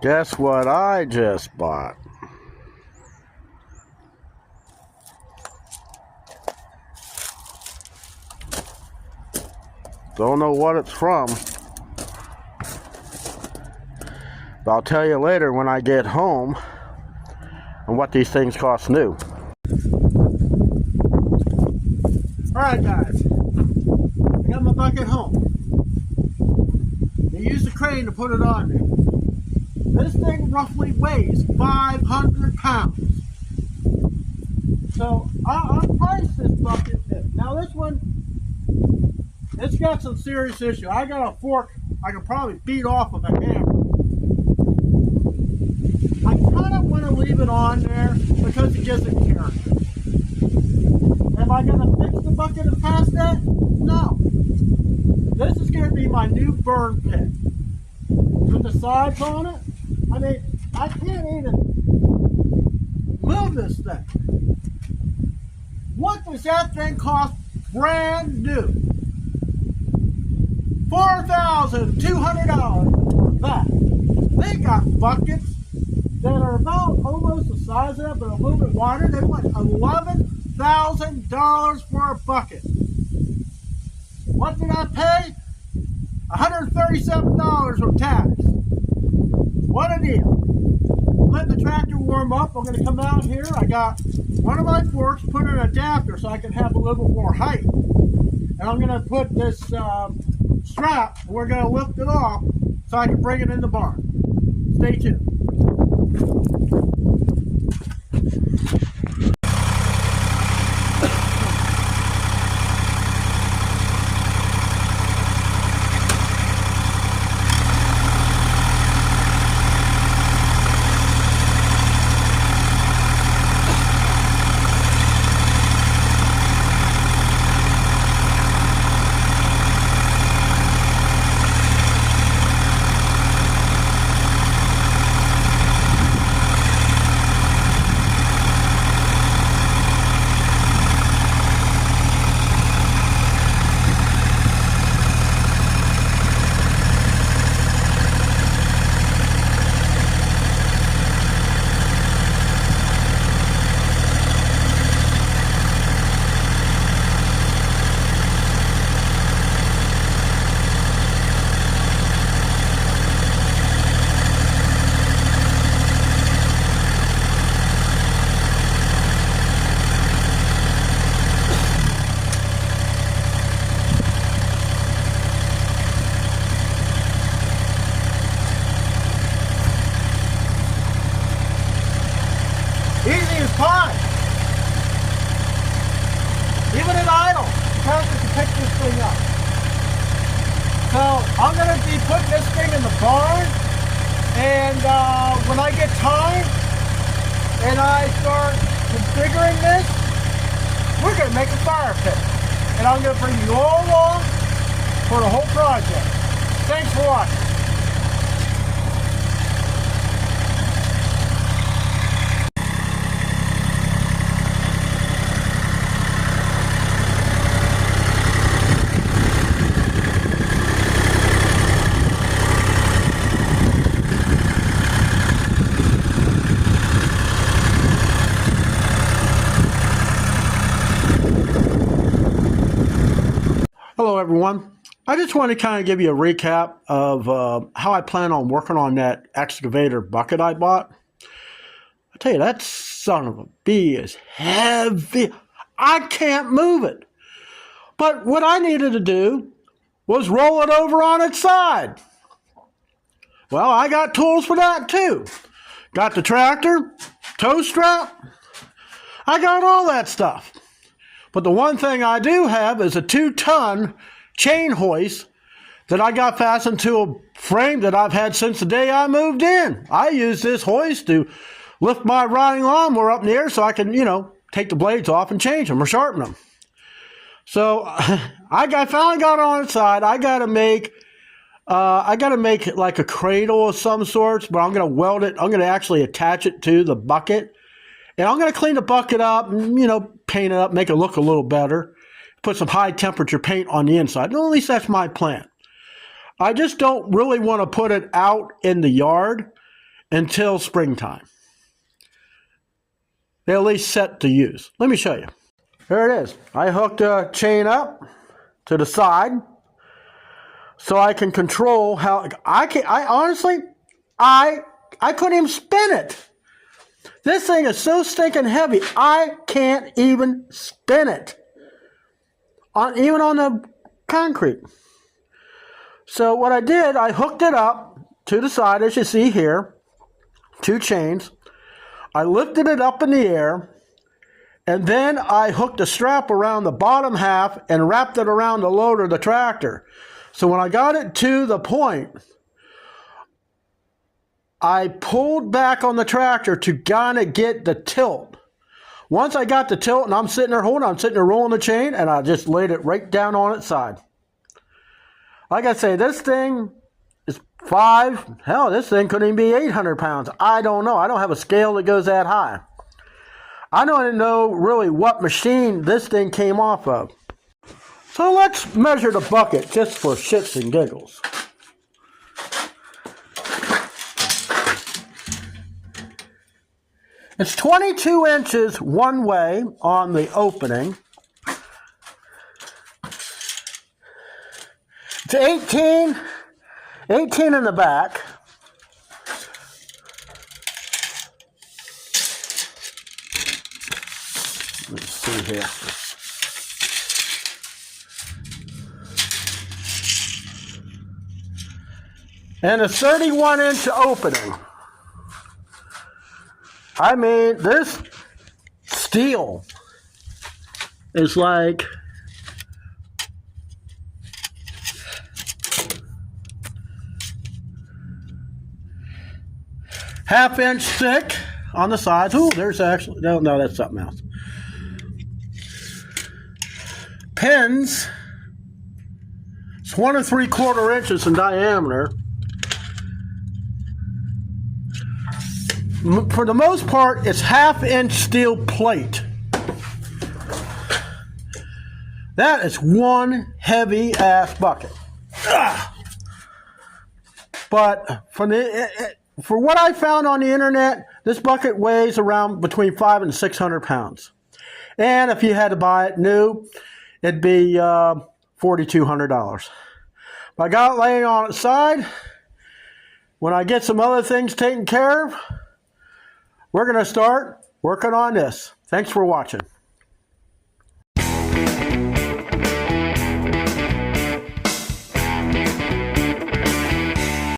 Guess what I just bought? Don't know what it's from, but I'll tell you later when I get home and what these things cost new. Alright guys, I got my bucket home. They used a crane to put it on there. This thing roughly weighs 500 pounds. So I priced this bucket. Now this one, it's got some serious issue. I got a fork I can probably beat off of a hammer. I kind of want to leave it on there because it gives it character. Am I going to fix the bucket and pass that? No. This is going to be my new burn pit. With the sides on it, I mean, I can't even move this thing. What does that thing cost brand new? $4,200 for that. They got buckets that are about almost the size of that, but a little bit wider. They want $11,000 for a bucket. What did I pay? $137 with tax. What a deal. Let the tractor warm up. I'm going to come out here. I got one of my forks, put in an adapter so I can have a little more height. And I'm going to put this strap, we're going to lift it off so I can bring it in the barn. Stay tuned. Easy as pie. Even at idle, the tractor can pick this thing up. So I'm going to be putting this thing in the barn, and when I get time and I start configuring this, we're going to make a fire pit. And I'm going to bring you all along for the whole project. Thanks for watching. Hello everyone. I just want to kind of give you a recap of how I plan on working on that excavator bucket I bought. I tell you, that son of a bee is heavy. I can't move it. But what I needed to do was roll it over on its side. Well, I got tools for that too. Got the tractor, tow strap. I got all that stuff. But the one thing I do have is a 2-ton chain hoist that I got fastened to a frame that I've had since the day I moved in. I use this hoist to lift my riding lawnmower up in the air so I can, take the blades off and change them or sharpen them. So I finally got it on its side. I got to make it like a cradle of some sorts, but I'm going to weld it. I'm going to actually attach it to the bucket. And I'm going to clean the bucket up and, paint it up, make it look a little better. Put some high temperature paint on the inside. At least that's my plan. I just don't really want to put it out in the yard until springtime. They're at least set to use. Let me show you. Here it is. I hooked a chain up to the side so I can control how I honestly couldn't even spin it. This thing is so stinking heavy, I can't even spin it. Even on the concrete. So what I did, I hooked it up to the side, as you see here, 2 chains. I lifted it up in the air, and then I hooked a strap around the bottom half and wrapped it around the loader of the tractor. So when I got it to the point, I pulled back on the tractor to kind of get the tilt. Once I got the tilt and I'm sitting there rolling the chain, and I just laid it right down on its side. Like I say, this thing is this thing couldn't even be 800 pounds. I don't know. I don't have a scale that goes that high. I don't know really what machine this thing came off of. So let's measure the bucket just for shits and giggles. It's 22 inches one way on the opening. It's 18 in the back. Let's see here. And a 31-inch opening. I mean, this steel is like half-inch thick on the sides. Ooh, there's actually, no, that's something else. Pins, it's 1 3/4 inches in diameter. For the most part, it's half-inch steel plate. That is one heavy-ass bucket. Ugh. But for what I found on the internet, this bucket weighs around between 500 and 600 pounds. And if you had to buy it new, it'd be $4,200. But I got it laying on its side. When I get some other things taken care of, we're going to start working on this. Thanks for watching.